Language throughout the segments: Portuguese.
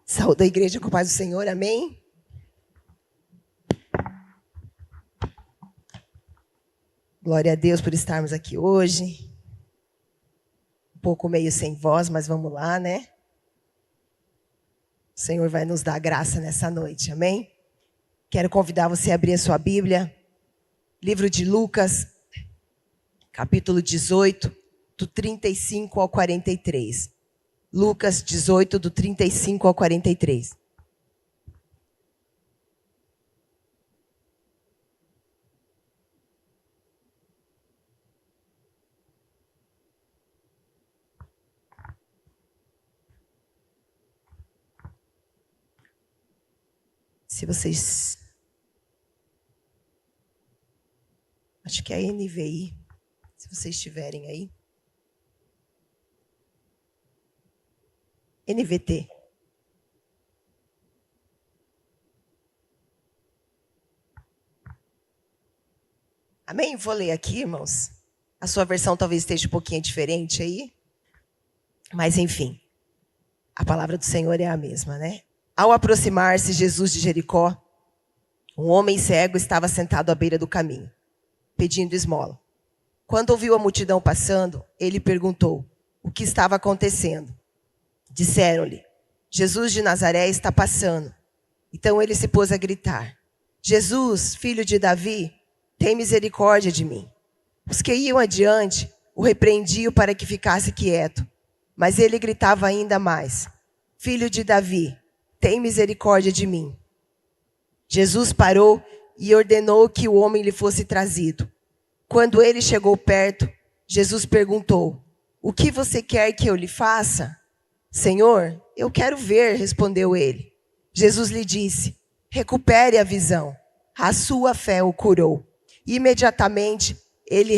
Saúde a igreja com a paz do Senhor, amém? Glória a Deus por estarmos aqui hoje. Um pouco meio sem voz, mas vamos lá, né? O Senhor vai nos dar graça nessa noite, amém? Quero convidar você a abrir a sua Bíblia. Livro de Lucas, capítulo 18, do 35 ao 43. Lucas 18, do 35 ao 43. Se vocês... Acho que é a NVI. Se vocês estiverem aí. NVT. Amém? Vou ler aqui, irmãos. A sua versão talvez esteja um pouquinho diferente aí. Mas, enfim. A palavra do Senhor é a mesma, né? Ao aproximar-se Jesus de Jericó, um homem cego estava sentado à beira do caminho, pedindo esmola. Quando ouviu a multidão passando, ele perguntou o que estava acontecendo. Disseram-lhe, Jesus de Nazaré está passando. Então ele se pôs a gritar, Jesus, filho de Davi, tem misericórdia de mim. Os que iam adiante o repreendiam para que ficasse quieto, mas ele gritava ainda mais, filho de Davi, tem misericórdia de mim. Jesus parou e ordenou que o homem lhe fosse trazido. Quando ele chegou perto, Jesus perguntou, o que você quer que eu lhe faça? Senhor, eu quero ver, respondeu ele. Jesus lhe disse, recupere a visão. A sua fé o curou. Imediatamente, ele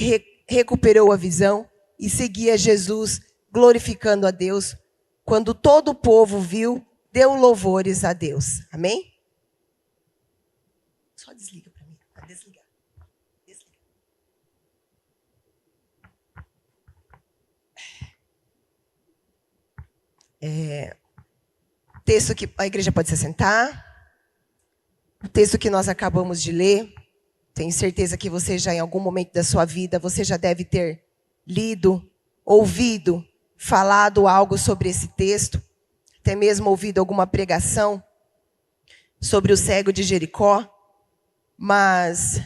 recuperou a visão e seguia Jesus, glorificando a Deus. Quando todo o povo viu, deu louvores a Deus. Amém? Só desliga para mim. Desligar. Texto que a igreja pode se sentar. O texto que nós acabamos de ler. Tenho certeza que você já, em algum momento da sua vida, você já deve ter lido, ouvido, falado algo sobre esse texto. Até mesmo ouvido alguma pregação sobre o cego de Jericó. Mas,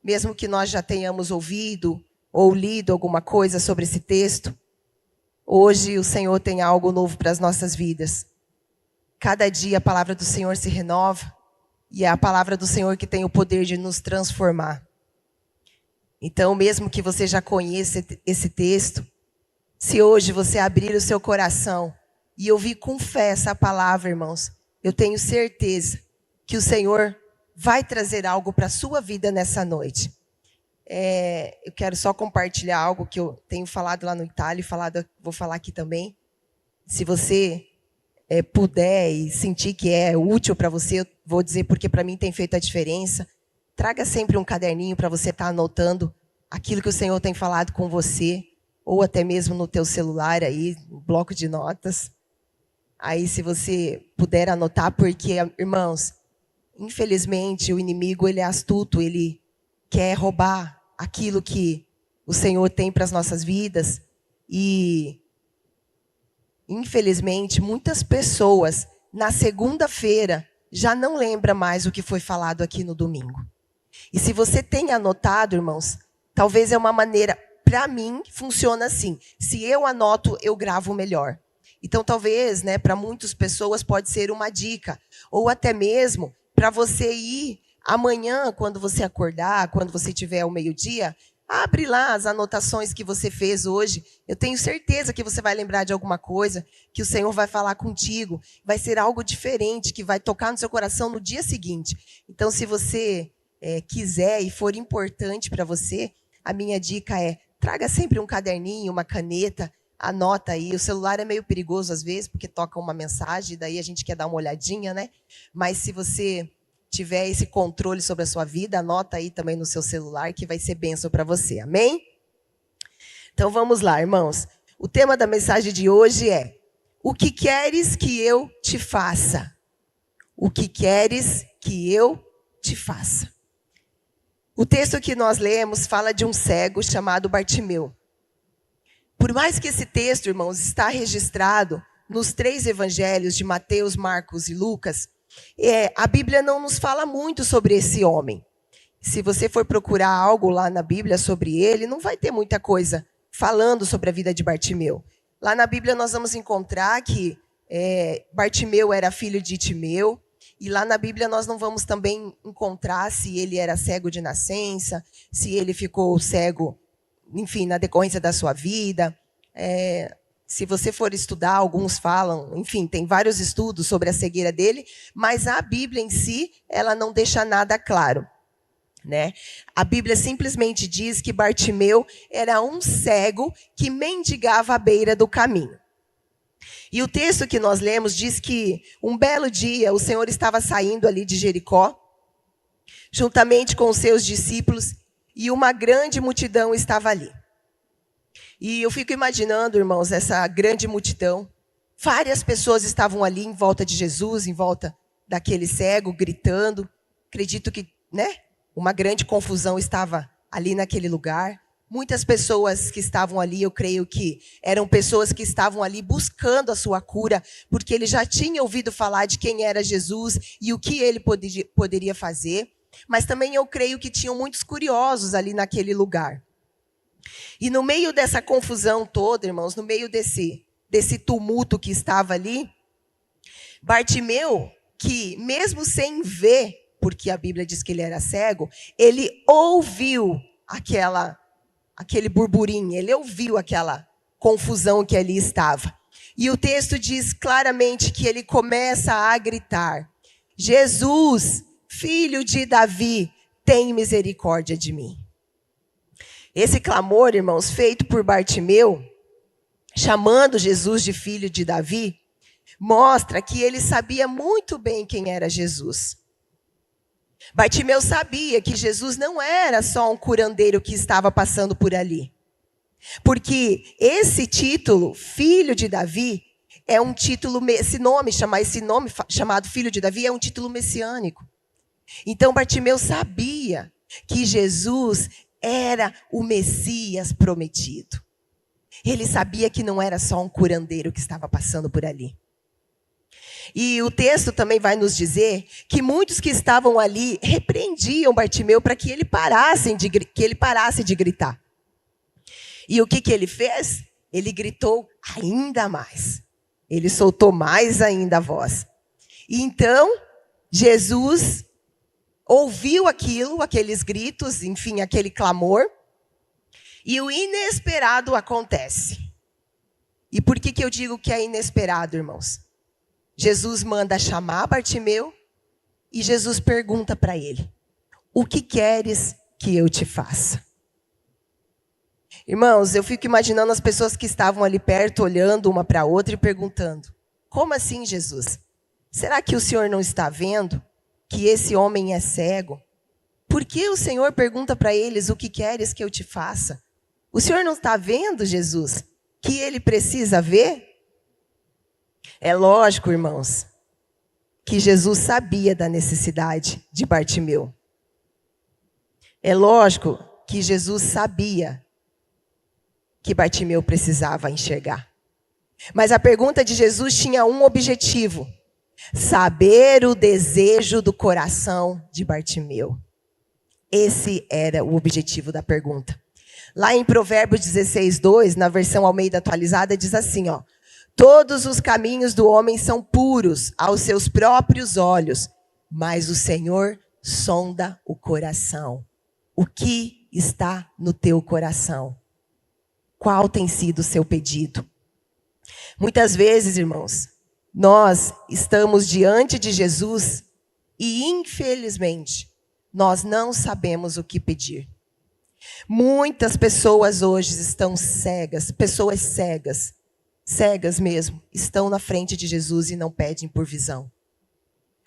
mesmo que nós já tenhamos ouvido ou lido alguma coisa sobre esse texto, hoje o Senhor tem algo novo para as nossas vidas. Cada dia a palavra do Senhor se renova e é a palavra do Senhor que tem o poder de nos transformar. Então, mesmo que você já conheça esse texto, se hoje você abrir o seu coração e ouvir com fé essa palavra, irmãos, eu tenho certeza que o Senhor vai trazer algo para a sua vida nessa noite. Eu quero só compartilhar algo que eu tenho falado lá no Itália, vou falar aqui também. Se você puder e sentir que é útil para você, eu vou dizer porque para mim tem feito a diferença. Traga sempre um caderninho para você estar anotando aquilo que o Senhor tem falado com você, ou até mesmo no teu celular aí, um bloco de notas. Aí se você puder anotar, porque, irmãos, infelizmente o inimigo ele é astuto, ele quer roubar aquilo que o Senhor tem para as nossas vidas e infelizmente, muitas pessoas, na segunda-feira, já não lembram mais o que foi falado aqui no domingo. E se você tem anotado, irmãos, talvez é uma maneira, para mim, funciona assim. Se eu anoto, eu gravo melhor. Então, talvez, né, para muitas pessoas pode ser uma dica. Ou até mesmo, para você ir amanhã, quando você acordar, quando você tiver ao meio-dia, abre lá as anotações que você fez hoje. Eu tenho certeza que você vai lembrar de alguma coisa, que o Senhor vai falar contigo. Vai ser algo diferente, que vai tocar no seu coração no dia seguinte. Então, se você quiser e for importante para você, a minha dica é, traga sempre um caderninho, uma caneta, anota aí. O celular é meio perigoso às vezes, porque toca uma mensagem, daí a gente quer dar uma olhadinha, né? Mas se você tiver esse controle sobre a sua vida, anota aí também no seu celular que vai ser bênção para você, amém? Então vamos lá, irmãos. O tema da mensagem de hoje é O que queres que eu te faça? O que queres que eu te faça? O texto que nós lemos fala de um cego chamado Bartimeu. Por mais que esse texto, irmãos, está registrado nos 3 evangelhos de Mateus, Marcos e Lucas, a Bíblia não nos fala muito sobre esse homem. Se você for procurar algo lá na Bíblia sobre ele, não vai ter muita coisa falando sobre a vida de Bartimeu. Lá na Bíblia nós vamos encontrar que Bartimeu era filho de Timeu, e lá na Bíblia nós não vamos também encontrar se ele era cego de nascença, se ele ficou cego, enfim, na decorrência da sua vida. Se você for estudar, alguns falam, enfim, tem vários estudos sobre a cegueira dele, mas a Bíblia em si, ela não deixa nada claro, né? A Bíblia simplesmente diz que Bartimeu era um cego que mendigava à beira do caminho. E o texto que nós lemos diz que um belo dia o Senhor estava saindo ali de Jericó, juntamente com os seus discípulos, e uma grande multidão estava ali. E eu fico imaginando, irmãos, essa grande multidão. Várias pessoas estavam ali em volta de Jesus, em volta daquele cego, gritando. Acredito que, uma grande confusão estava ali naquele lugar. Muitas pessoas que estavam ali, eu creio que eram pessoas que estavam ali buscando a sua cura, porque ele já tinha ouvido falar de quem era Jesus e o que ele poderia fazer. Mas também eu creio que tinham muitos curiosos ali naquele lugar. E no meio dessa confusão toda, irmãos, no meio desse tumulto que estava ali, Bartimeu, que mesmo sem ver, porque a Bíblia diz que ele era cego, ele ouviu aquele burburinho, ele ouviu aquela confusão que ali estava. E o texto diz claramente que ele começa a gritar: Jesus, filho de Davi, tem misericórdia de mim. Esse clamor, irmãos, feito por Bartimeu, chamando Jesus de filho de Davi, mostra que ele sabia muito bem quem era Jesus. Bartimeu sabia que Jesus não era só um curandeiro que estava passando por ali. Porque esse título, filho de Davi, é um título, esse nome chamado filho de Davi é um título messiânico. Então Bartimeu sabia que Jesus era o Messias prometido. Ele sabia que não era só um curandeiro que estava passando por ali. E o texto também vai nos dizer que muitos que estavam ali repreendiam Bartimeu para que ele parasse de gritar. E o que ele fez? Ele gritou ainda mais. Ele soltou mais ainda a voz. E então, Jesus ouviu aqueles gritos, enfim, aquele clamor, e o inesperado acontece. E por que eu digo que é inesperado, irmãos? Jesus manda chamar Bartimeu e Jesus pergunta para ele: o que queres que eu te faça? Irmãos, eu fico imaginando as pessoas que estavam ali perto, olhando uma para a outra e perguntando: como assim, Jesus? Será que o Senhor não está vendo que esse homem é cego? Por que o Senhor pergunta para eles: o que queres que eu te faça? O Senhor não está vendo, Jesus, que ele precisa ver? É lógico, irmãos, que Jesus sabia da necessidade de Bartimeu. É lógico que Jesus sabia que Bartimeu precisava enxergar. Mas a pergunta de Jesus tinha um objetivo: saber o desejo do coração de Bartimeu. Esse era o objetivo da pergunta. Lá em Provérbios 16:2, na versão Almeida atualizada, diz assim, todos os caminhos do homem são puros aos seus próprios olhos, mas o Senhor sonda o coração. O que está no teu coração? Qual tem sido o seu pedido? Muitas vezes, irmãos, nós estamos diante de Jesus e, infelizmente, nós não sabemos o que pedir. Muitas pessoas hoje estão cegas, pessoas cegas mesmo, estão na frente de Jesus e não pedem por visão.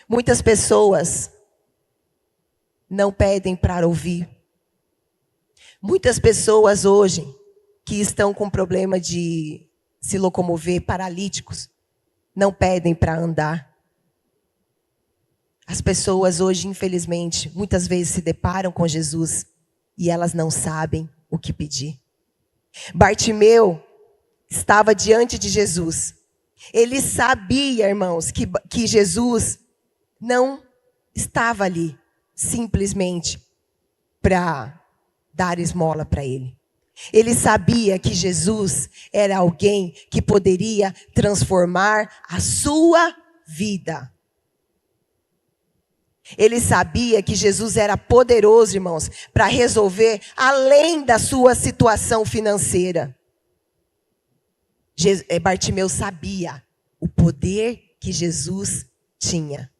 Muitas pessoas não pedem para ouvir. Muitas pessoas hoje que estão com problema de se locomover, paralíticos, não pedem para andar. As pessoas hoje, infelizmente, muitas vezes se deparam com Jesus e elas não sabem o que pedir. Bartimeu estava diante de Jesus. Ele sabia, irmãos, que Jesus não estava ali simplesmente para dar esmola para ele. Ele sabia que Jesus era alguém que poderia transformar a sua vida. Ele sabia que Jesus era poderoso, irmãos, para resolver além da sua situação financeira. Bartimeu sabia o poder que Jesus tinha.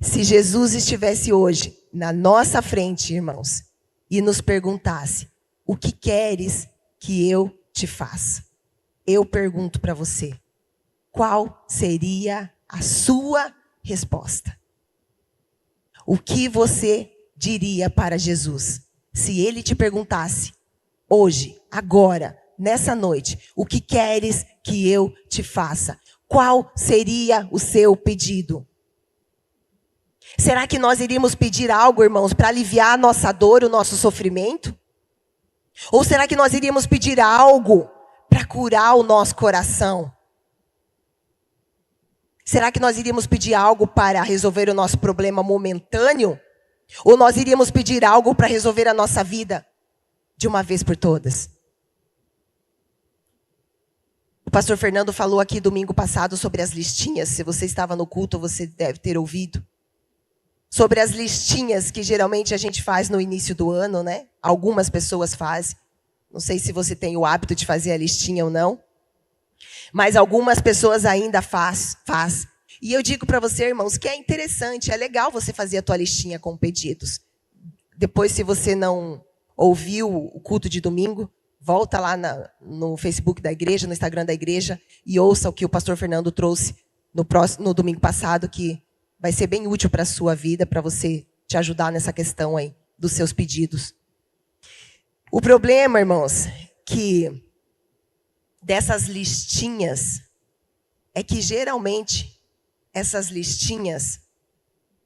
Se Jesus estivesse hoje na nossa frente, irmãos, e nos perguntasse: o que queres que eu te faça? Eu pergunto para você, qual seria a sua resposta? O que você diria para Jesus? Se ele te perguntasse, hoje, agora, nessa noite, o que queres que eu te faça? Qual seria o seu pedido? Será que nós iríamos pedir algo, irmãos, para aliviar a nossa dor, o nosso sofrimento? Ou será que nós iríamos pedir algo para curar o nosso coração? Será que nós iríamos pedir algo para resolver o nosso problema momentâneo? Ou nós iríamos pedir algo para resolver a nossa vida de uma vez por todas? O pastor Fernando falou aqui domingo passado sobre as listinhas. Se você estava no culto, você deve ter ouvido. Sobre as listinhas que geralmente a gente faz no início do ano, né? Algumas pessoas fazem. Não sei se você tem o hábito de fazer a listinha ou não. Mas algumas pessoas ainda faz. E eu digo para você, irmãos, que é interessante, é legal você fazer a tua listinha com pedidos. Depois, se você não ouviu o culto de domingo, volta lá no Facebook da igreja, no Instagram da igreja, e ouça o que o pastor Fernando trouxe no domingo passado, que vai ser bem útil para a sua vida, para você te ajudar nessa questão aí dos seus pedidos. O problema, irmãos, que dessas listinhas é que geralmente essas listinhas,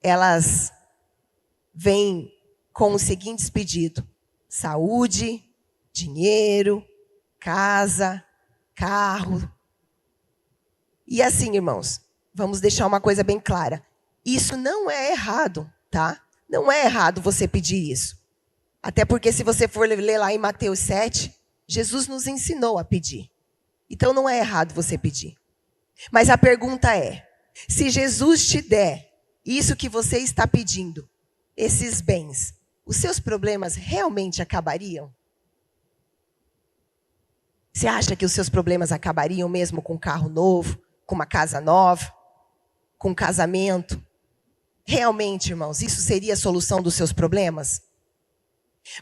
elas vêm com os seguintes pedidos: saúde, dinheiro, casa, carro. E assim, irmãos, vamos deixar uma coisa bem clara. Isso não é errado, tá? Não é errado você pedir isso. Até porque se você for ler lá em Mateus 7, Jesus nos ensinou a pedir. Então não é errado você pedir. Mas a pergunta é, se Jesus te der isso que você está pedindo, esses bens, os seus problemas realmente acabariam? Você acha que os seus problemas acabariam mesmo com um carro novo, com uma casa nova, com um casamento? Realmente, irmãos, isso seria a solução dos seus problemas?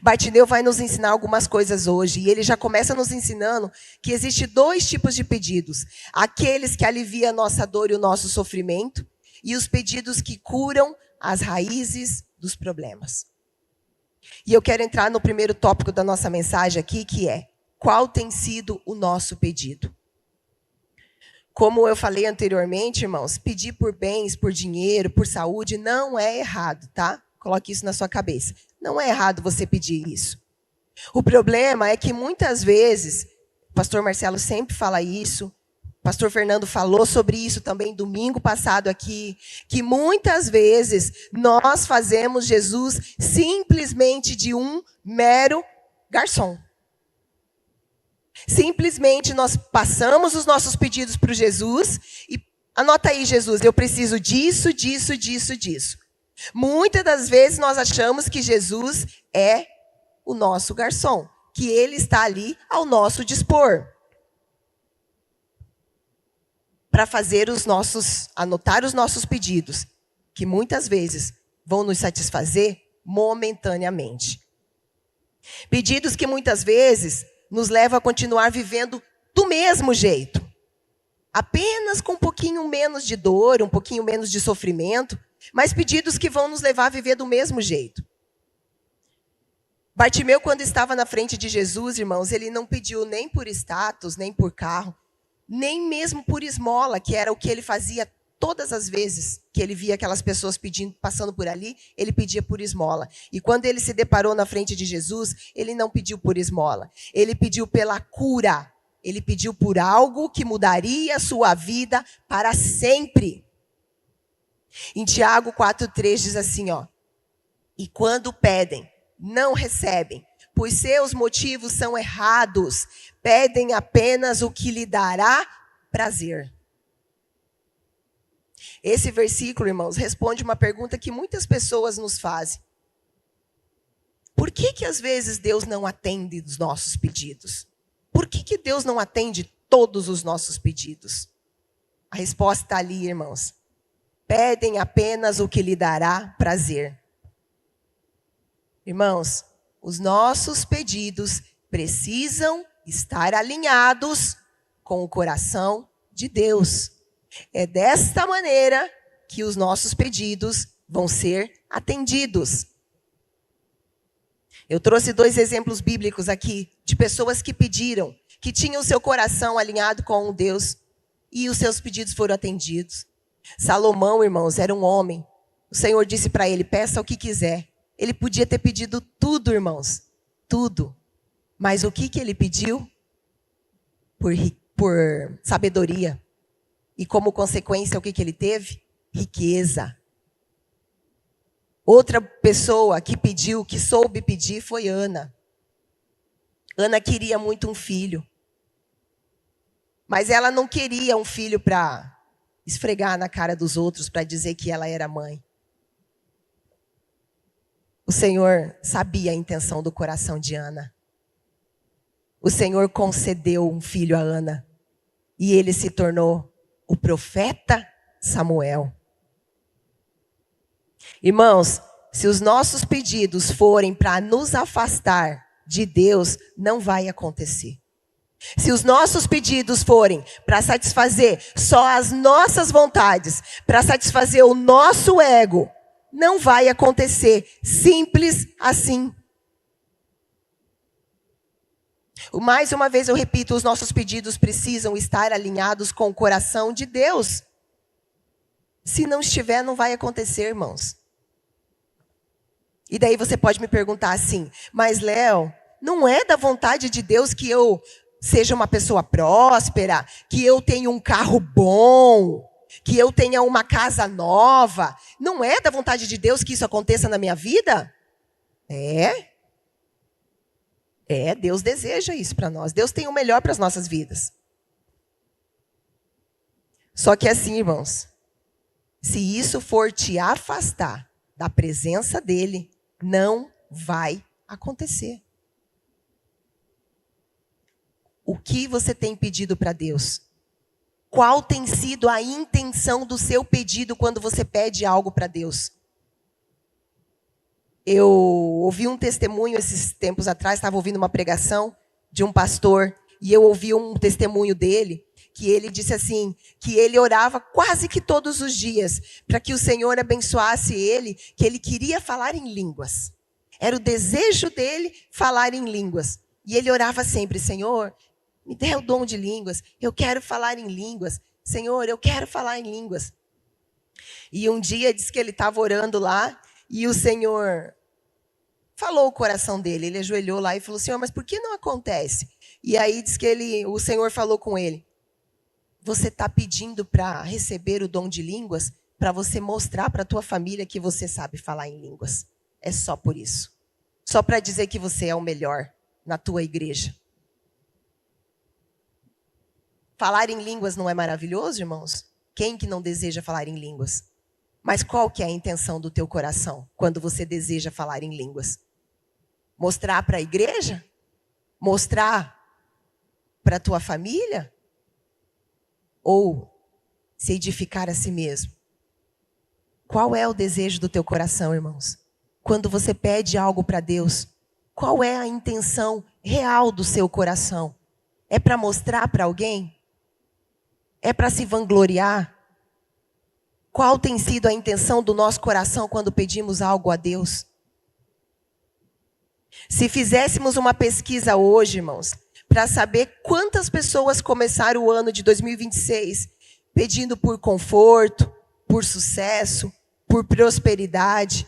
Bartimeu vai nos ensinar algumas coisas hoje, e ele já começa nos ensinando que existem dois tipos de pedidos: aqueles que aliviam a nossa dor e o nosso sofrimento, e os pedidos que curam as raízes dos problemas. E eu quero entrar no primeiro tópico da nossa mensagem aqui, que é: qual tem sido o nosso pedido? Como eu falei anteriormente, irmãos, pedir por bens, por dinheiro, por saúde, não é errado, tá? Coloque isso na sua cabeça. Não é errado você pedir isso. O problema é que muitas vezes, o pastor Marcelo sempre fala isso, o pastor Fernando falou sobre isso também domingo passado aqui, que muitas vezes nós fazemos Jesus simplesmente de um mero garçom. Simplesmente nós passamos os nossos pedidos para o Jesus e anota aí, Jesus, eu preciso disso, disso, disso, disso. Muitas das vezes nós achamos que Jesus é o nosso garçom, que ele está ali ao nosso dispor. Para fazer anotar os nossos pedidos, que muitas vezes vão nos satisfazer momentaneamente. Pedidos que muitas vezes nos levam a continuar vivendo do mesmo jeito. Apenas com um pouquinho menos de dor, um pouquinho menos de sofrimento, mas pedidos que vão nos levar a viver do mesmo jeito. Bartimeu, quando estava na frente de Jesus, irmãos, ele não pediu nem por status, nem por carro. nem mesmo por esmola, que era o que ele fazia todas as vezes que ele via aquelas pessoas pedindo, passando por ali, ele pedia por esmola. E quando ele se deparou na frente de Jesus, ele não pediu por esmola. Ele pediu pela cura. Ele pediu por algo que mudaria a sua vida para sempre. Em Tiago 4,3 diz assim, ó. E quando pedem, não recebem, pois seus motivos são errados. Pedem apenas o que lhe dará prazer. Esse versículo, irmãos, responde uma pergunta que muitas pessoas nos fazem. Por que às vezes Deus não atende os nossos pedidos? Por que Deus não atende todos os nossos pedidos? A resposta está ali, irmãos. Pedem apenas o que lhe dará prazer. Irmãos, os nossos pedidos precisam estar alinhados com o coração de Deus. É desta maneira que os nossos pedidos vão ser atendidos. Eu trouxe 2 exemplos bíblicos aqui de pessoas que pediram, que tinham seu coração alinhado com Deus e os seus pedidos foram atendidos. Salomão, irmãos, era um homem. O Senhor disse para ele, peça o que quiser. Ele podia ter pedido tudo, irmãos, tudo. Mas o que ele pediu? Por sabedoria. E como consequência, o que ele teve? Riqueza. Outra pessoa que pediu, que soube pedir, foi Ana. Ana queria muito um filho. Mas ela não queria um filho para esfregar na cara dos outros, para dizer que ela era mãe. O Senhor sabia a intenção do coração de Ana. O Senhor concedeu um filho a Ana. E ele se tornou o profeta Samuel. Irmãos, se os nossos pedidos forem para nos afastar de Deus, não vai acontecer. Se os nossos pedidos forem para satisfazer só as nossas vontades, para satisfazer o nosso ego, não vai acontecer. Simples assim. Mais uma vez eu repito, os nossos pedidos precisam estar alinhados com o coração de Deus. Se não estiver, não vai acontecer, irmãos. E daí você pode me perguntar assim, mas Léo, não é da vontade de Deus que eu seja uma pessoa próspera, que eu tenha um carro bom, que eu tenha uma casa nova? Não é da vontade de Deus que isso aconteça na minha vida? Deus deseja isso para nós. Deus tem o melhor para as nossas vidas. Só que assim, irmãos, se isso for te afastar da presença dele, não vai acontecer. O que você tem pedido para Deus? Qual tem sido a intenção do seu pedido quando você pede algo para Deus? Eu ouvi um testemunho esses tempos atrás, estava ouvindo uma pregação de um pastor, e eu ouvi um testemunho dele, que ele disse assim, que ele orava quase que todos os dias, para que o Senhor abençoasse ele, que ele queria falar em línguas. Era o desejo dele falar em línguas. E ele orava sempre, Senhor, me dê o dom de línguas, eu quero falar em línguas. Senhor, eu quero falar em línguas. E um dia disse que ele estava orando lá, e o Senhor falou o coração dele. Ele ajoelhou lá e falou, Senhor, mas por que não acontece? E aí diz que o Senhor falou com ele, você está pedindo para receber o dom de línguas para você mostrar para a tua família que você sabe falar em línguas. É só por isso. Só para dizer que você é o melhor na tua igreja. Falar em línguas não é maravilhoso, irmãos? Quem que não deseja falar em línguas? Mas qual que é a intenção do teu coração quando você deseja falar em línguas? Mostrar para a igreja? Mostrar para a tua família? Ou se edificar a si mesmo? Qual é o desejo do teu coração, irmãos? Quando você pede algo para Deus, qual é a intenção real do seu coração? É para mostrar para alguém? É para se vangloriar? Qual tem sido a intenção do nosso coração quando pedimos algo a Deus? Se fizéssemos uma pesquisa hoje, irmãos, para saber quantas pessoas começaram o ano de 2026 pedindo por conforto, por sucesso, por prosperidade.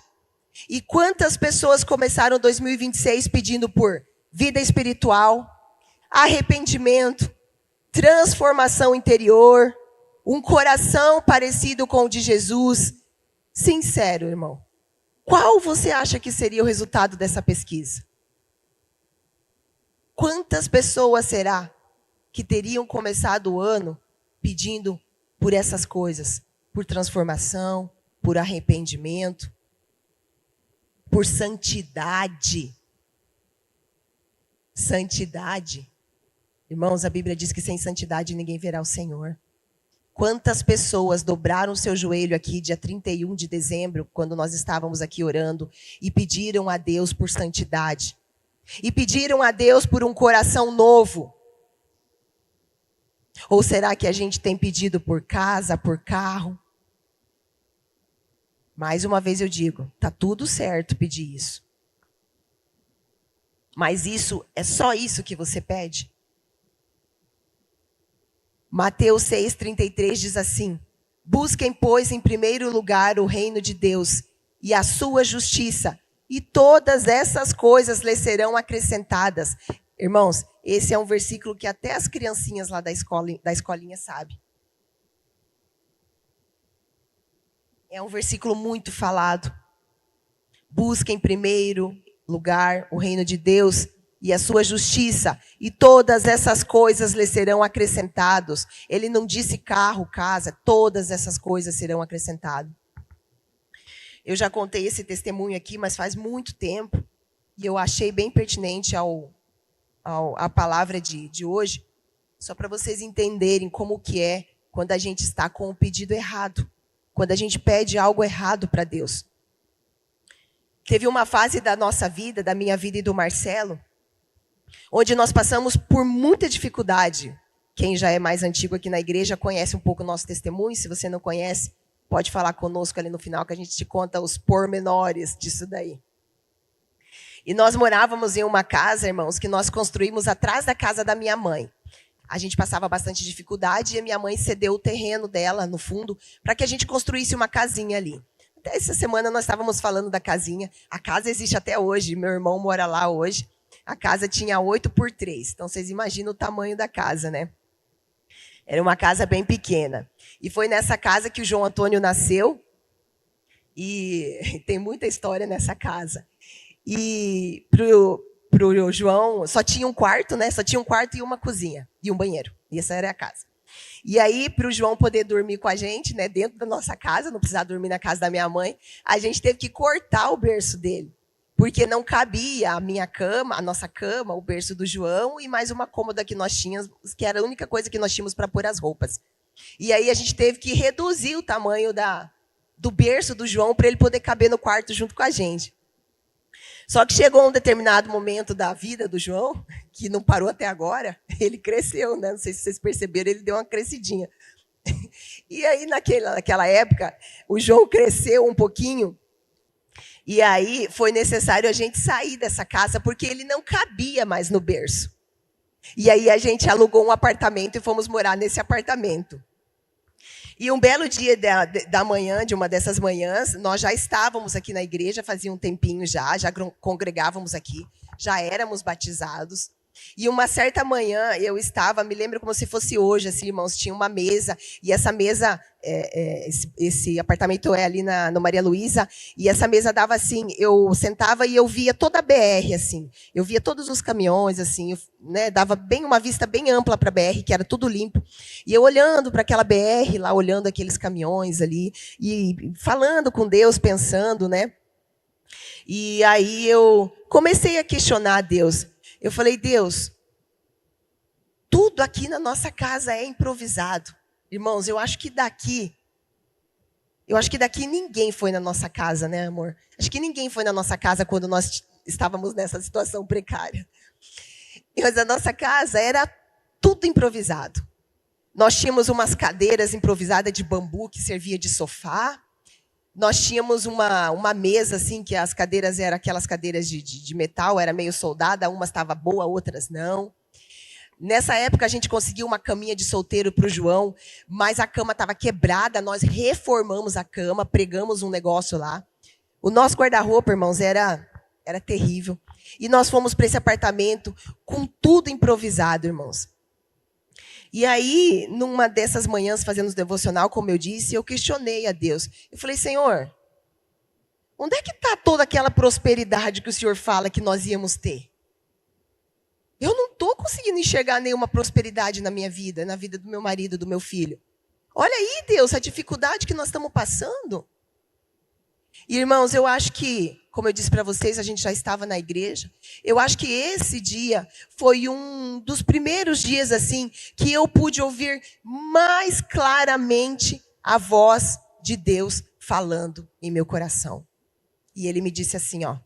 E quantas pessoas começaram 2026 pedindo por vida espiritual, arrependimento, transformação interior, um coração parecido com o de Jesus. Sincero, irmão. Qual você acha que seria o resultado dessa pesquisa? Quantas pessoas será que teriam começado o ano pedindo por essas coisas? Por transformação, por arrependimento, por santidade. Santidade. Irmãos, a Bíblia diz que sem santidade ninguém verá o Senhor. Quantas pessoas dobraram seu joelho aqui dia 31 de dezembro, quando nós estávamos aqui orando, e pediram a Deus por santidade. E pediram a Deus por um coração novo. Ou será que a gente tem pedido por casa, por carro? Mais uma vez eu digo, tá tudo certo pedir isso. Mas isso, é só isso que você pede? Mateus 6,33 diz assim: busquem, pois, em primeiro lugar o reino de Deus e a sua justiça, e todas essas coisas lhes serão acrescentadas. Irmãos, esse é um versículo que até as criancinhas lá da escolinha sabem. É um versículo muito falado. Busquem em primeiro lugar o reino de Deus e a sua justiça, e todas essas coisas lhe serão acrescentadas. Ele não disse carro, casa, todas essas coisas serão acrescentadas. Eu já contei esse testemunho aqui, mas faz muito tempo, e eu achei bem pertinente à palavra de hoje, só para vocês entenderem como que é quando a gente está com o pedido errado, quando a gente pede algo errado para Deus. Teve uma fase da nossa vida, da minha vida e do Marcelo, onde nós passamos por muita dificuldade. Quem já é mais antigo aqui na igreja conhece um pouco o nosso testemunho. Se você não conhece, pode falar conosco ali no final, que a gente te conta os pormenores disso daí. E nós morávamos em uma casa, irmãos, que nós construímos atrás da casa da minha mãe. A gente passava bastante dificuldade e a minha mãe cedeu o terreno dela, no fundo, para que a gente construísse uma casinha ali. Até essa semana nós estávamos falando da casinha. A casa existe até hoje, meu irmão mora lá hoje. A casa tinha 8x3, então vocês imaginam o tamanho da casa, né? Era uma casa bem pequena. E foi nessa casa que o João Antônio nasceu. E tem muita história nessa casa. E pro João só tinha um quarto, né? Só tinha um quarto e uma cozinha e um banheiro. E essa era a casa. E aí, para o João poder dormir com a gente, né, dentro da nossa casa, não precisar dormir na casa da minha mãe, a gente teve que cortar o berço dele. Porque não cabia a minha cama, a nossa cama, o berço do João e mais uma cômoda que nós tínhamos, que era a única coisa que nós tínhamos para pôr as roupas. E aí a gente teve que reduzir o tamanho do berço do João para ele poder caber no quarto junto com a gente. Só que chegou um determinado momento da vida do João, que não parou até agora, ele cresceu, né? Não sei se vocês perceberam, ele deu uma crescidinha. E aí, naquela época, o João cresceu um pouquinho, e aí foi necessário a gente sair dessa casa, porque ele não cabia mais no berço. E aí a gente alugou um apartamento e fomos morar nesse apartamento. E um belo dia da manhã, de uma dessas manhãs, nós já estávamos aqui na igreja, fazia um tempinho já congregávamos aqui, já éramos batizados. E uma certa manhã eu estava, me lembro como se fosse hoje, assim, irmãos, tinha uma mesa, e essa mesa, esse apartamento é ali no Maria Luísa, e essa mesa dava assim, eu sentava e eu via toda a BR, assim, eu via todos os caminhões, assim, né, dava bem uma vista bem ampla para a BR, que era tudo limpo, e eu olhando para aquela BR, lá olhando aqueles caminhões ali, e falando com Deus, pensando, né, e aí eu comecei a questionar a Deus. Eu falei, Deus, tudo aqui na nossa casa é improvisado. Irmãos, eu acho que daqui ninguém foi na nossa casa, né, amor? Acho que ninguém foi na nossa casa quando nós estávamos nessa situação precária. Mas a nossa casa era tudo improvisado. Nós tínhamos umas cadeiras improvisadas de bambu que servia de sofá. Nós tínhamos uma mesa, assim, que as cadeiras eram aquelas cadeiras de metal, era meio soldada, umas estavam boas, outras não. Nessa época, a gente conseguiu uma caminha de solteiro para o João, mas a cama estava quebrada, nós reformamos a cama, pregamos um negócio lá. O nosso guarda-roupa, irmãos, era terrível. E nós fomos para esse apartamento com tudo improvisado, irmãos. E aí, numa dessas manhãs, fazendo o devocional, como eu disse, eu questionei a Deus. Eu falei, Senhor, onde é que está toda aquela prosperidade que o Senhor fala que nós íamos ter? Eu não estou conseguindo enxergar nenhuma prosperidade na minha vida, na vida do meu marido, do meu filho. Olha aí, Deus, a dificuldade que nós estamos passando. E, irmãos, eu acho que, como eu disse para vocês, a gente já estava na igreja. Eu acho que esse dia foi um dos primeiros dias, assim, que eu pude ouvir mais claramente a voz de Deus falando em meu coração. E ele me disse assim, ó,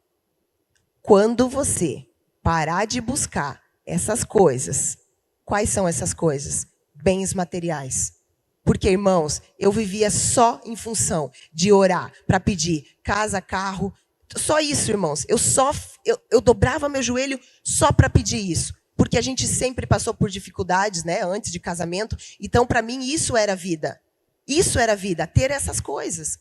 quando você parar de buscar essas coisas, quais são essas coisas? Bens materiais. Porque, irmãos, eu vivia só em função de orar para pedir casa, carro. Só isso, irmãos. Eu dobrava meu joelho só para pedir isso. Porque a gente sempre passou por dificuldades, né, antes de casamento. Então, para mim, isso era vida. Isso era vida, ter essas coisas.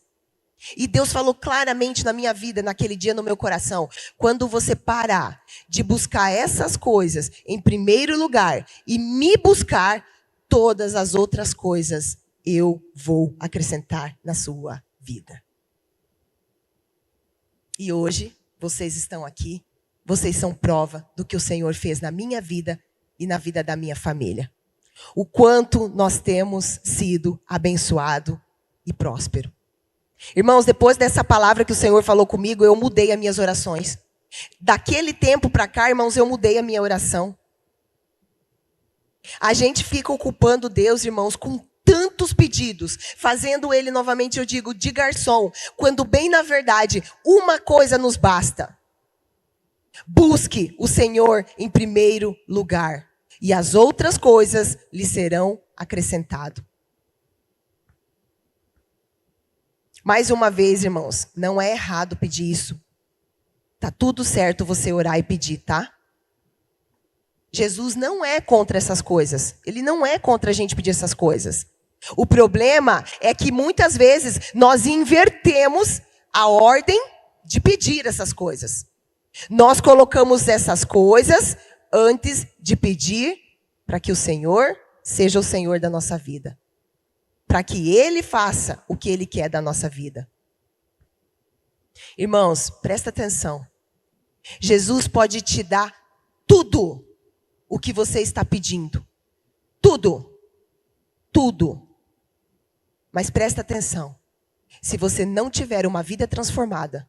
E Deus falou claramente na minha vida, naquele dia, no meu coração. Quando você parar de buscar essas coisas em primeiro lugar e me buscar, todas as outras coisas eu vou acrescentar na sua vida. E hoje, vocês estão aqui, vocês são prova do que o Senhor fez na minha vida e na vida da minha família. O quanto nós temos sido abençoado e próspero. Irmãos, depois dessa palavra que o Senhor falou comigo, eu mudei as minhas orações. Daquele tempo para cá, irmãos, eu mudei a minha oração. A gente fica ocupando Deus, irmãos, com tantos pedidos, fazendo Ele novamente, eu digo, de garçom, quando bem na verdade, uma coisa nos basta. Busque o Senhor em primeiro lugar, e as outras coisas lhe serão acrescentadas. Mais uma vez, irmãos, não é errado pedir isso. Tá tudo certo você orar e pedir, tá? Jesus não é contra essas coisas. Ele não é contra a gente pedir essas coisas. O problema é que muitas vezes nós invertemos a ordem de pedir essas coisas. Nós colocamos essas coisas antes de pedir para que o Senhor seja o Senhor da nossa vida. Para que Ele faça o que Ele quer da nossa vida. Irmãos, presta atenção. Jesus pode te dar tudo o que você está pedindo. Tudo. Tudo. Mas presta atenção. Se você não tiver uma vida transformada,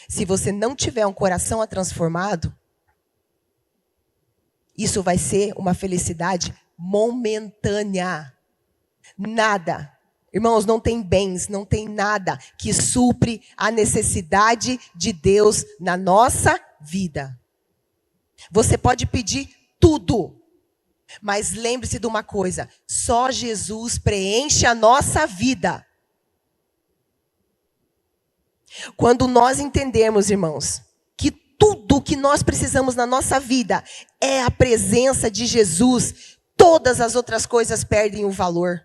se você não tiver um coração transformado, isso vai ser uma felicidade momentânea. Nada. Irmãos, não tem bens, não tem nada que supre a necessidade de Deus na nossa vida. Você pode pedir tudo, mas lembre-se de uma coisa, só Jesus preenche a nossa vida. Quando nós entendermos, irmãos, que tudo que nós precisamos na nossa vida é a presença de Jesus, todas as outras coisas perdem o valor.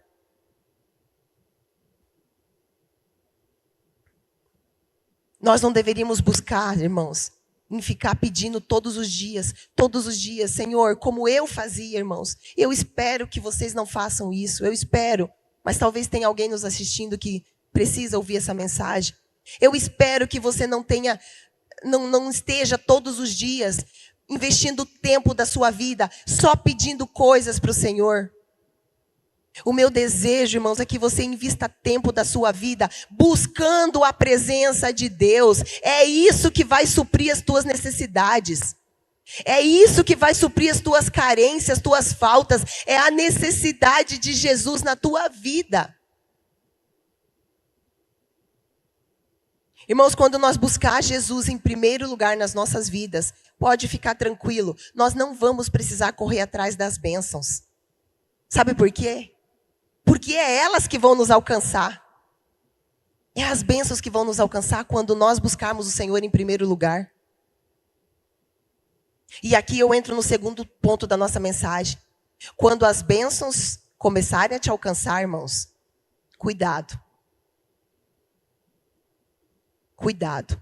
Nós não deveríamos buscar, irmãos, em ficar pedindo todos os dias, Senhor, como eu fazia, irmãos. Eu espero que vocês não façam isso, eu espero. Mas talvez tenha alguém nos assistindo que precisa ouvir essa mensagem. Eu espero que você não esteja todos os dias investindo tempo da sua vida só pedindo coisas para o Senhor. O meu desejo, irmãos, é que você invista tempo da sua vida buscando a presença de Deus. É isso que vai suprir as tuas necessidades. É isso que vai suprir as tuas carências, as tuas faltas. É a necessidade de Jesus na tua vida. Irmãos, quando nós buscar Jesus em primeiro lugar nas nossas vidas, pode ficar tranquilo, nós não vamos precisar correr atrás das bênçãos. Sabe por quê? Porque é elas que vão nos alcançar. É as bênçãos que vão nos alcançar quando nós buscarmos o Senhor em primeiro lugar. E aqui eu entro no segundo ponto da nossa mensagem. Quando as bênçãos começarem a te alcançar, irmãos, cuidado. Cuidado.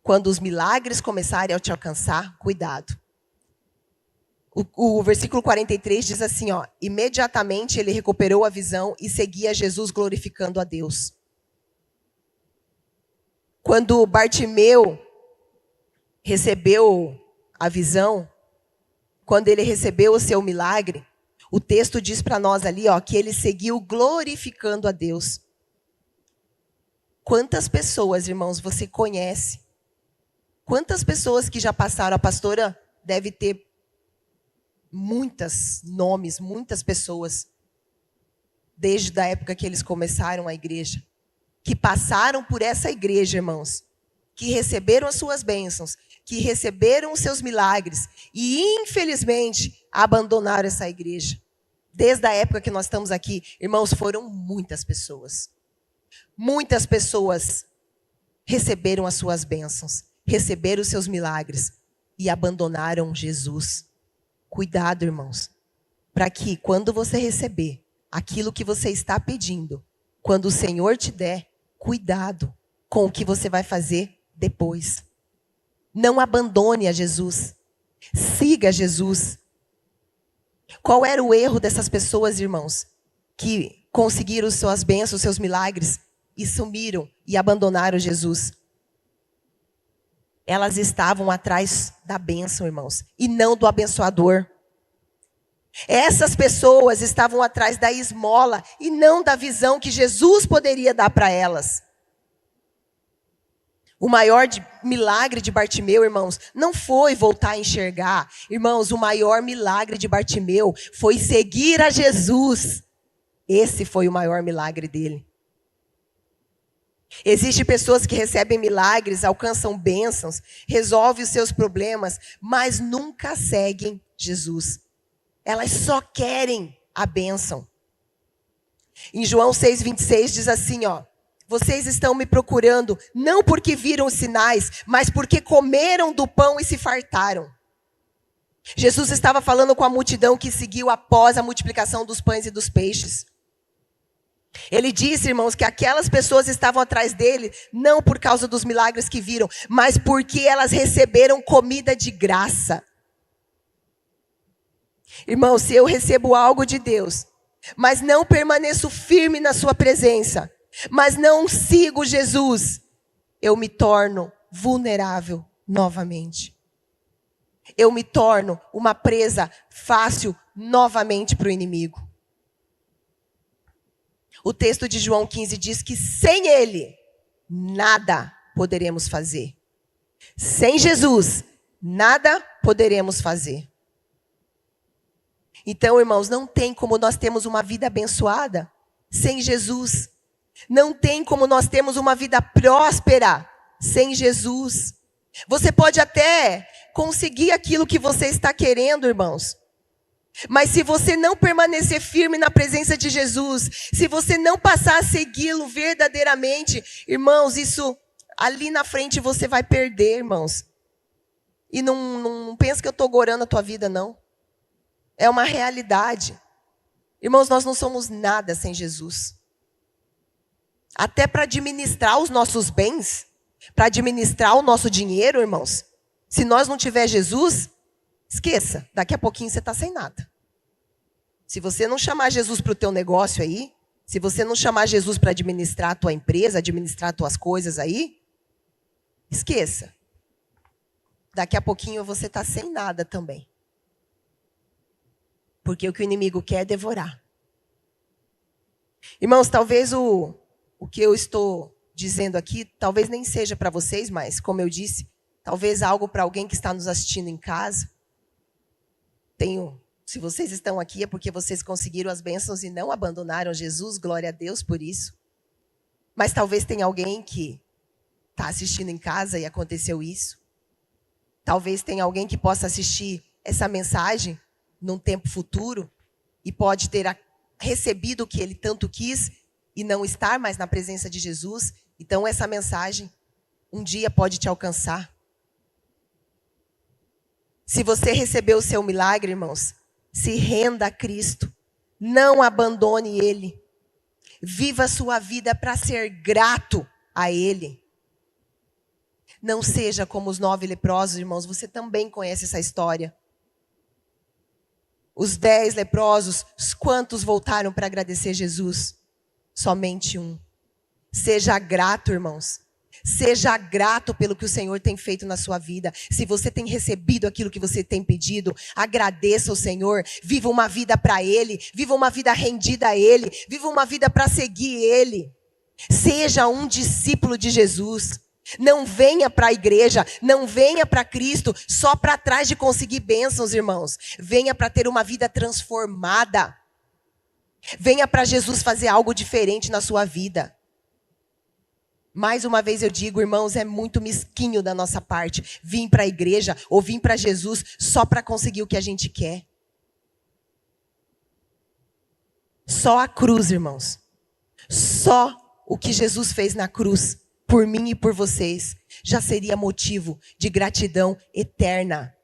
Quando os milagres começarem a te alcançar, cuidado. O versículo 43 diz assim, ó, imediatamente ele recuperou a visão e seguia Jesus glorificando a Deus. Quando Bartimeu recebeu a visão, quando ele recebeu o seu milagre, o texto diz para nós ali, ó, que ele seguiu glorificando a Deus. Quantas pessoas, irmãos, você conhece? Quantas pessoas que já passaram? A pastora deve ter muitos nomes, muitas pessoas, desde a época que eles começaram a igreja, que passaram por essa igreja, irmãos, que receberam as suas bênçãos, que receberam os seus milagres e, infelizmente, abandonaram essa igreja. Desde a época que nós estamos aqui, irmãos, foram muitas pessoas. Muitas pessoas receberam as suas bênçãos, receberam os seus milagres e abandonaram Jesus. Cuidado, irmãos, para que quando você receber aquilo que você está pedindo, quando o Senhor te der, cuidado com o que você vai fazer depois. Não abandone a Jesus. Siga Jesus. Qual era o erro dessas pessoas, irmãos, que conseguiram suas bênçãos, seus milagres e sumiram e abandonaram Jesus? Elas estavam atrás da bênção, irmãos, e não do abençoador. Essas pessoas estavam atrás da esmola e não da visão que Jesus poderia dar para elas. O maior milagre de Bartimeu, irmãos, não foi voltar a enxergar. Irmãos, o maior milagre de Bartimeu foi seguir a Jesus. Esse foi o maior milagre dele. Existem pessoas que recebem milagres, alcançam bênçãos, resolvem os seus problemas, mas nunca seguem Jesus. Elas só querem a bênção. Em João 6,26 diz assim, ó, vocês estão me procurando não porque viram os sinais, mas porque comeram do pão e se fartaram. Jesus estava falando com a multidão que seguiu após a multiplicação dos pães e dos peixes. Ele disse, irmãos, que aquelas pessoas estavam atrás dele, não por causa dos milagres que viram, mas porque elas receberam comida de graça. Irmãos, se eu recebo algo de Deus, mas não permaneço firme na sua presença, mas não sigo Jesus, eu me torno vulnerável novamente. Eu me torno uma presa fácil novamente para o inimigo. O texto de João 15 diz que sem ele, nada poderemos fazer. Sem Jesus, nada poderemos fazer. Então, irmãos, não tem como nós termos uma vida abençoada sem Jesus. Não tem como nós termos uma vida próspera sem Jesus. Você pode até conseguir aquilo que você está querendo, irmãos. Mas se você não permanecer firme na presença de Jesus, se você não passar a segui-lo verdadeiramente, irmãos, isso ali na frente você vai perder, irmãos. E não pensa que eu estou gorando a tua vida, não. É uma realidade. Irmãos, nós não somos nada sem Jesus. Até para administrar os nossos bens, para administrar o nosso dinheiro, irmãos, se nós não tiver Jesus, esqueça, daqui a pouquinho você está sem nada. Se você não chamar Jesus para o teu negócio aí, se você não chamar Jesus para administrar a tua empresa, administrar as tuas coisas aí, esqueça. Daqui a pouquinho você está sem nada também. Porque o que o inimigo quer é devorar. Irmãos, talvez o que eu estou dizendo aqui, talvez nem seja para vocês, mas, como eu disse, talvez algo para alguém que está nos assistindo em casa. Se vocês estão aqui é porque vocês conseguiram as bênçãos e não abandonaram Jesus, glória a Deus por isso. Mas talvez tenha alguém que está assistindo em casa e aconteceu isso. Talvez tenha alguém que possa assistir essa mensagem num tempo futuro e pode ter recebido o que ele tanto quis e não estar mais na presença de Jesus. Então essa mensagem um dia pode te alcançar. Se você recebeu o seu milagre, irmãos, Se renda a Cristo. Não abandone Ele. Viva a sua vida para ser grato a Ele. Não seja como os 9 leprosos, irmãos. Você também conhece essa história. Os 10 leprosos, quantos voltaram para agradecer Jesus? Somente um. Seja grato, irmãos. Seja grato pelo que o Senhor tem feito na sua vida. Se você tem recebido aquilo que você tem pedido, agradeça ao Senhor. Viva uma vida para Ele. Viva uma vida rendida a Ele. Viva uma vida para seguir Ele. Seja um discípulo de Jesus. Não venha para a igreja, não venha para Cristo só para trás de conseguir bênçãos, irmãos. Venha para ter uma vida transformada. Venha para Jesus fazer algo diferente na sua vida. Mais uma vez eu digo, irmãos, é muito mesquinho da nossa parte vir para a igreja ou vir para Jesus só para conseguir o que a gente quer. Só a cruz, irmãos. Só o que Jesus fez na cruz, por mim e por vocês, já seria motivo de gratidão eterna.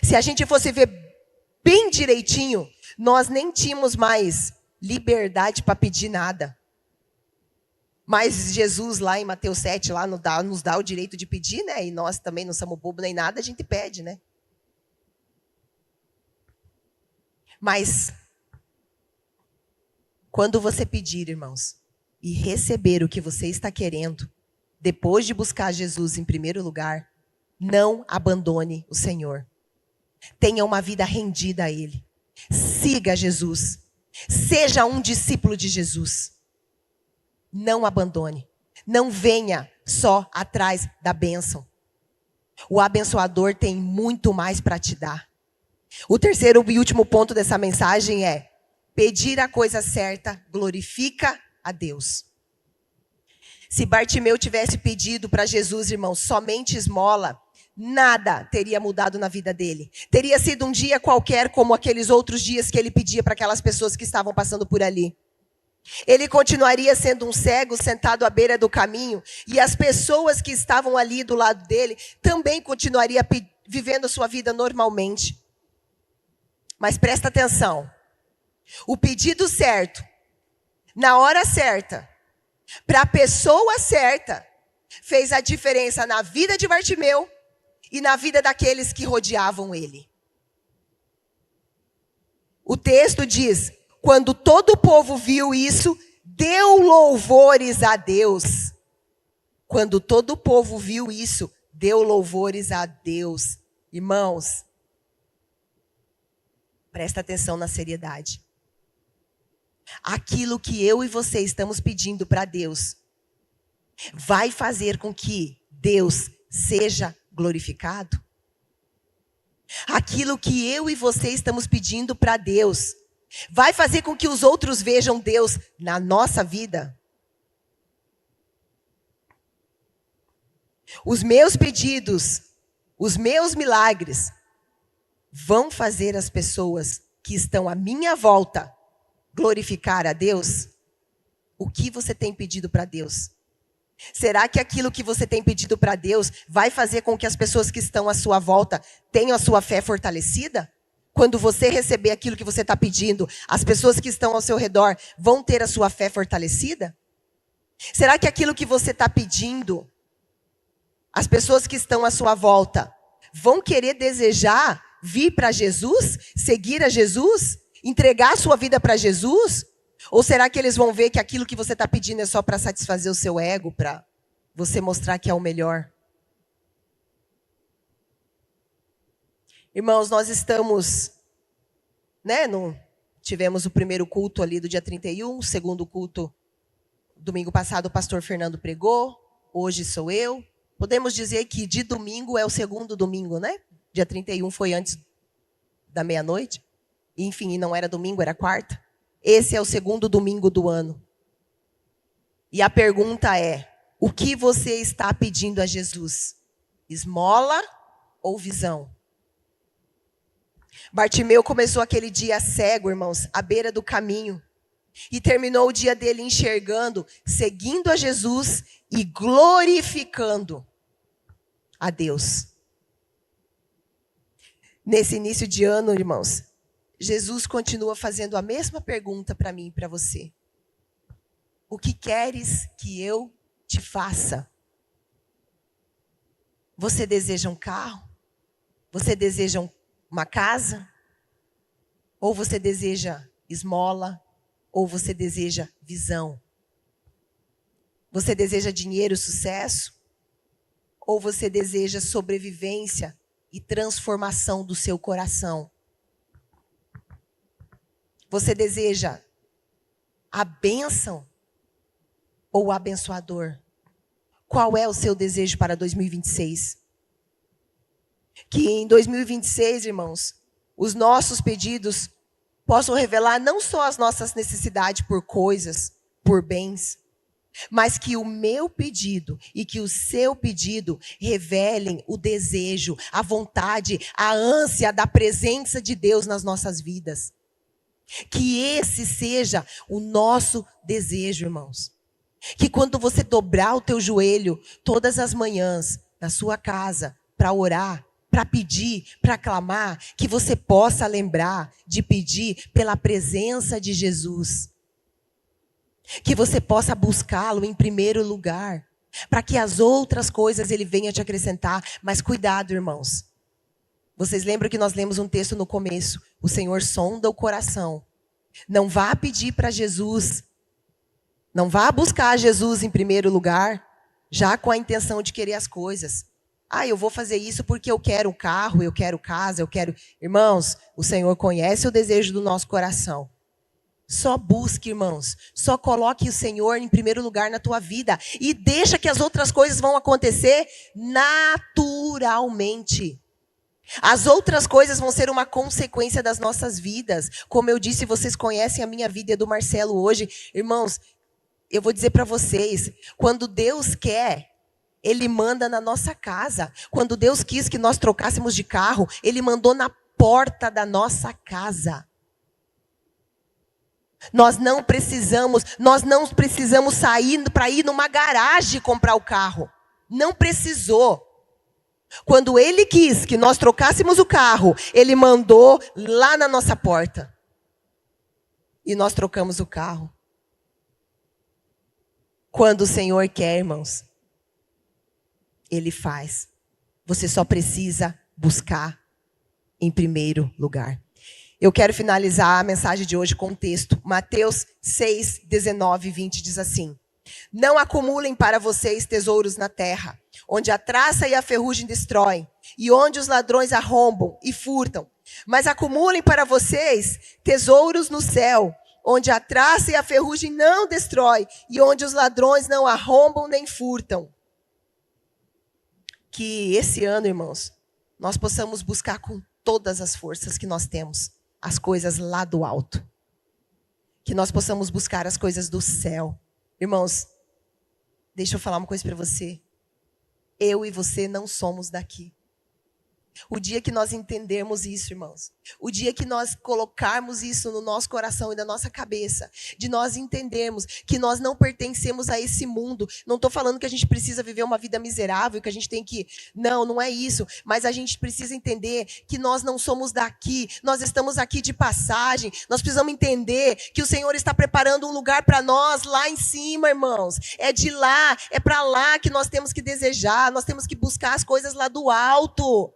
Se a gente fosse ver bem direitinho, nós nem tínhamos mais liberdade para pedir nada. Mas Jesus lá em Mateus 7, lá nos dá o direito de pedir, né? E nós também não somos bobo nem nada, a gente pede, né? Mas, quando você pedir, irmãos, e receber o que você está querendo, depois de buscar Jesus em primeiro lugar, não abandone o Senhor. Tenha uma vida rendida a Ele. Siga Jesus. Seja um discípulo de Jesus. Não abandone. Não venha só atrás da bênção. O abençoador tem muito mais para te dar. O terceiro e último ponto dessa mensagem é: pedir a coisa certa glorifica a Deus. Se Bartimeu tivesse pedido para Jesus, irmãos, somente esmola, nada teria mudado na vida dele. Teria sido um dia qualquer como aqueles outros dias que ele pedia para aquelas pessoas que estavam passando por ali. Ele continuaria sendo um cego sentado à beira do caminho, e as pessoas que estavam ali do lado dele também continuariam vivendo a sua vida normalmente. Mas presta atenção, o pedido certo, na hora certa, para a pessoa certa, fez a diferença na vida de Bartimeu e na vida daqueles que rodeavam ele. O texto diz: quando todo o povo viu isso, deu louvores a Deus. Quando todo o povo viu isso, deu louvores a Deus. Irmãos, presta atenção na seriedade. Aquilo que eu e você estamos pedindo para Deus vai fazer com que Deus seja glorificado? Aquilo que eu e você estamos pedindo para Deus vai fazer com que os outros vejam Deus na nossa vida? Os meus pedidos, os meus milagres, vão fazer as pessoas que estão à minha volta glorificar a Deus? O que você tem pedido para Deus? Será que aquilo que você tem pedido para Deus vai fazer com que as pessoas que estão à sua volta tenham a sua fé fortalecida? Quando você receber aquilo que você está pedindo, as pessoas que estão ao seu redor vão ter a sua fé fortalecida? Será que aquilo que você está pedindo, as pessoas que estão à sua volta vão querer desejar vir para Jesus, seguir a Jesus, entregar a sua vida para Jesus? Ou será que eles vão ver que aquilo que você está pedindo é só para satisfazer o seu ego, para você mostrar que é o melhor? Irmãos, nós estamos, tivemos o primeiro culto ali do dia 31, o segundo culto, domingo passado o pastor Fernando pregou, hoje sou eu. Podemos dizer que de domingo é o segundo domingo, né? Dia 31 foi antes da meia-noite. Enfim, não era domingo, era quarta. Esse é o segundo domingo do ano. E a pergunta é: o que você está pedindo a Jesus? Esmola ou visão? Bartimeu começou aquele dia cego, irmãos, à beira do caminho. E terminou o dia dele enxergando, seguindo a Jesus e glorificando a Deus. Nesse início de ano, irmãos, Jesus continua fazendo a mesma pergunta para mim e para você. O que queres que eu te faça? Você deseja um carro? Você deseja uma casa? Ou você deseja esmola? Ou você deseja visão? Você deseja dinheiro, sucesso? Ou você deseja sobrevivência e transformação do seu coração? Você deseja a bênção ou o abençoador? Qual é o seu desejo para 2026? Que em 2026, irmãos, os nossos pedidos possam revelar não só as nossas necessidades por coisas, por bens, mas que o meu pedido e que o seu pedido revelem o desejo, a vontade, a ânsia da presença de Deus nas nossas vidas. Que esse seja o nosso desejo, irmãos. Que quando você dobrar o teu joelho todas as manhãs na sua casa para orar, para pedir, para clamar, que você possa lembrar de pedir pela presença de Jesus. Que você possa buscá-lo em primeiro lugar, para que as outras coisas ele venha te acrescentar. Mas cuidado, irmãos. Vocês lembram que nós lemos um texto no começo? O Senhor sonda o coração. Não vá pedir para Jesus. Não vá buscar Jesus em primeiro lugar, já com a intenção de querer as coisas. Eu vou fazer isso porque eu quero um carro, eu quero casa, eu quero... Irmãos, o Senhor conhece o desejo do nosso coração. Só busque, irmãos. Só coloque o Senhor em primeiro lugar na tua vida. E deixa que as outras coisas vão acontecer naturalmente. As outras coisas vão ser uma consequência das nossas vidas. Como eu disse, vocês conhecem a minha vida e a do Marcelo hoje. Irmãos, eu vou dizer para vocês, quando Deus quer, Ele manda na nossa casa. Quando Deus quis que nós trocássemos de carro, Ele mandou na porta da nossa casa. Nós não precisamos sair para ir numa garagem comprar o carro. Não precisou. Quando Ele quis que nós trocássemos o carro, Ele mandou lá na nossa porta. E nós trocamos o carro. Quando o Senhor quer, irmãos, Ele faz. Você só precisa buscar em primeiro lugar. Eu quero finalizar a mensagem de hoje com um texto. Mateus 6, 19 e 20 diz assim: Não acumulem para vocês tesouros na terra, onde a traça e a ferrugem destroem, e onde os ladrões arrombam e furtam. Mas acumulem para vocês tesouros no céu, onde a traça e a ferrugem não destrói, e onde os ladrões não arrombam nem furtam. Que esse ano, irmãos, nós possamos buscar com todas as forças que nós temos as coisas lá do alto. Que nós possamos buscar as coisas do céu. Irmãos, deixa eu falar uma coisa para você. Eu e você não somos daqui. O dia que nós entendermos isso, irmãos, o dia que nós colocarmos isso no nosso coração e na nossa cabeça, de nós entendermos que nós não pertencemos a esse mundo. Não estou falando que a gente precisa viver uma vida miserável, que a gente tem que... Não é isso. Mas a gente precisa entender que nós não somos daqui, nós estamos aqui de passagem. Nós precisamos entender que o Senhor está preparando um lugar para nós lá em cima, irmãos. É de lá, é para lá que nós temos que desejar, nós temos que buscar as coisas lá do alto.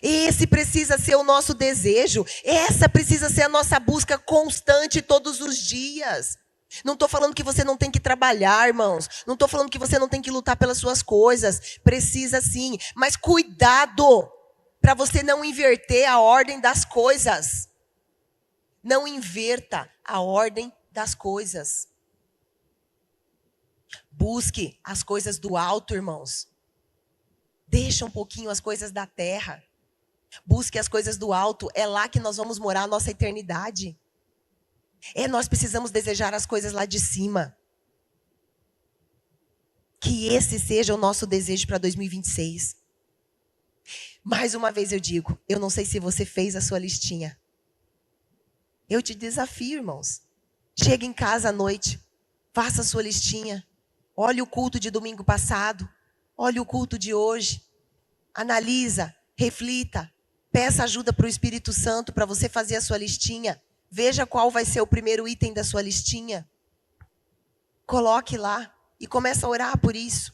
Esse precisa ser o nosso desejo. Essa precisa ser a nossa busca constante todos os dias. Não estou falando que você não tem que trabalhar, irmãos. Não estou falando que você não tem que lutar pelas suas coisas. Precisa sim. Mas cuidado para você não inverter a ordem das coisas. Não inverta a ordem das coisas. Busque as coisas do alto, irmãos. Deixa um pouquinho as coisas da terra. Busque as coisas do alto, é lá que nós vamos morar a nossa eternidade. Nós precisamos desejar as coisas lá de cima. Que esse seja o nosso desejo para 2026. Mais uma vez eu digo, eu não sei se você fez a sua listinha. Eu te desafio, irmãos. Chega em casa à noite, faça a sua listinha. Olhe o culto de domingo passado, olhe o culto de hoje. Analisa, reflita. Peça ajuda para o Espírito Santo para você fazer a sua listinha. Veja qual vai ser o primeiro item da sua listinha. Coloque lá e comece a orar por isso.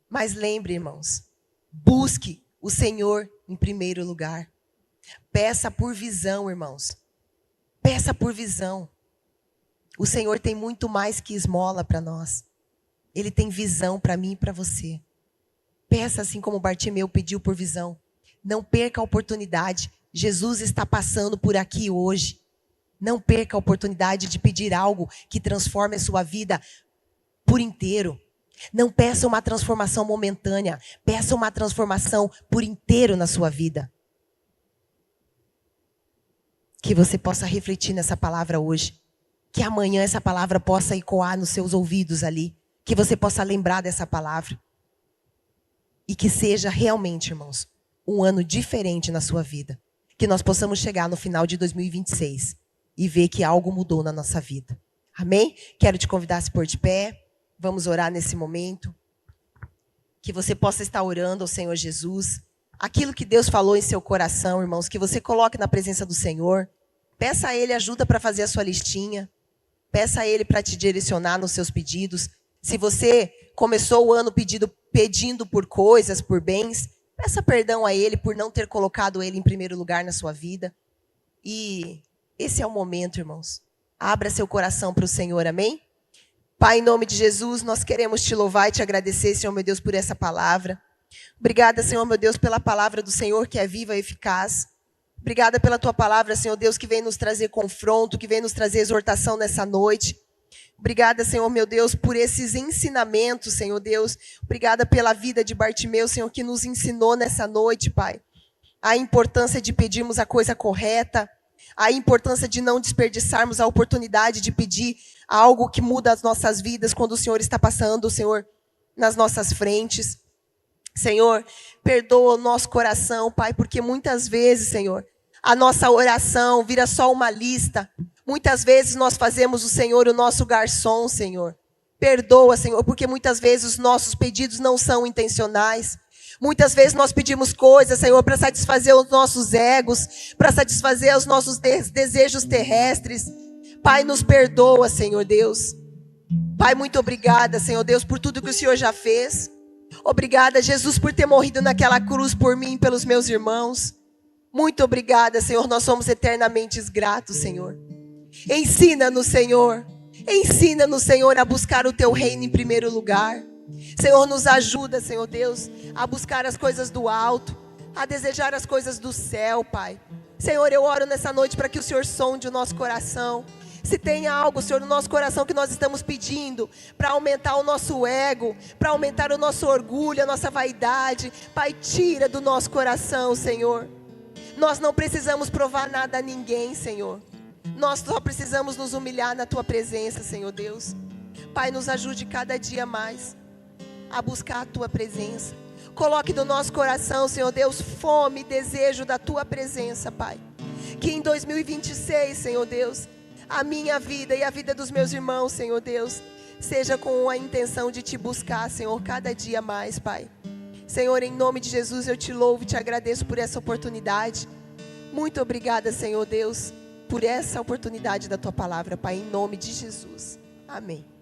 Mas lembre, irmãos, busque o Senhor em primeiro lugar. Peça por visão, irmãos. Peça por visão. O Senhor tem muito mais que esmola para nós. Ele tem visão para mim e para você. Peça assim como Bartimeu pediu por visão. Não perca a oportunidade. Jesus está passando por aqui hoje. Não perca a oportunidade de pedir algo que transforme a sua vida por inteiro. Não peça uma transformação momentânea. Peça uma transformação por inteiro na sua vida. Que você possa refletir nessa palavra hoje. Que amanhã essa palavra possa ecoar nos seus ouvidos ali. Que você possa lembrar dessa palavra. E que seja realmente, irmãos, um ano diferente na sua vida. Que nós possamos chegar no final de 2026 e ver que algo mudou na nossa vida. Amém? Quero te convidar a se pôr de pé. Vamos orar nesse momento. Que você possa estar orando ao Senhor Jesus. Aquilo que Deus falou em seu coração, irmãos, que você coloque na presença do Senhor. Peça a Ele ajuda para fazer a sua listinha. Peça a Ele para te direcionar nos seus pedidos. Se você começou o ano pedindo por coisas, por bens, peça perdão a Ele por não ter colocado Ele em primeiro lugar na sua vida. E esse é o momento, irmãos. Abra seu coração para o Senhor, amém? Pai, em nome de Jesus, nós queremos te louvar e te agradecer, Senhor meu Deus, por essa palavra. Obrigada, Senhor meu Deus, pela palavra do Senhor que é viva e eficaz. Obrigada pela tua palavra, Senhor Deus, que vem nos trazer confronto, que vem nos trazer exortação nessa noite. Obrigada, Senhor meu Deus, por esses ensinamentos, Senhor Deus. Obrigada pela vida de Bartimeu, Senhor, que nos ensinou nessa noite, Pai. A importância de pedirmos a coisa correta, a importância de não desperdiçarmos a oportunidade de pedir algo que muda as nossas vidas quando o Senhor está passando, Senhor, nas nossas frentes. Senhor, perdoa o nosso coração, Pai, porque muitas vezes, Senhor, a nossa oração vira só uma lista. Muitas vezes nós fazemos o Senhor o nosso garçom, Senhor. Perdoa, Senhor, porque muitas vezes os nossos pedidos não são intencionais. Muitas vezes nós pedimos coisas, Senhor, para satisfazer os nossos egos, para satisfazer os nossos desejos terrestres. Pai, nos perdoa, Senhor Deus. Pai, muito obrigada, Senhor Deus, por tudo que o Senhor já fez. Obrigada, Jesus, por ter morrido naquela cruz por mim e pelos meus irmãos. Muito obrigada, Senhor, nós somos eternamente gratos, Senhor. Ensina-nos, Senhor. Ensina-nos, Senhor, a buscar o teu reino em primeiro lugar. Senhor, nos ajuda, Senhor Deus, a buscar as coisas do alto, a desejar as coisas do céu, Pai. Senhor, eu oro nessa noite para que o Senhor sonde o nosso coração. Se tem algo, Senhor, no nosso coração que nós estamos pedindo para aumentar o nosso ego, para aumentar o nosso orgulho, a nossa vaidade, Pai, tira do nosso coração, Senhor. Nós não precisamos provar nada a ninguém, Senhor. Nós só precisamos nos humilhar na tua presença, Senhor Deus. Pai, nos ajude cada dia mais a buscar a tua presença. Coloque no nosso coração, Senhor Deus, fome e desejo da tua presença, Pai. Que em 2026, Senhor Deus, a minha vida e a vida dos meus irmãos, Senhor Deus, seja com a intenção de te buscar, Senhor, cada dia mais, Pai. Senhor, em nome de Jesus, eu te louvo e te agradeço por essa oportunidade. Muito obrigada, Senhor Deus, por essa oportunidade da tua palavra, Pai, em nome de Jesus. Amém.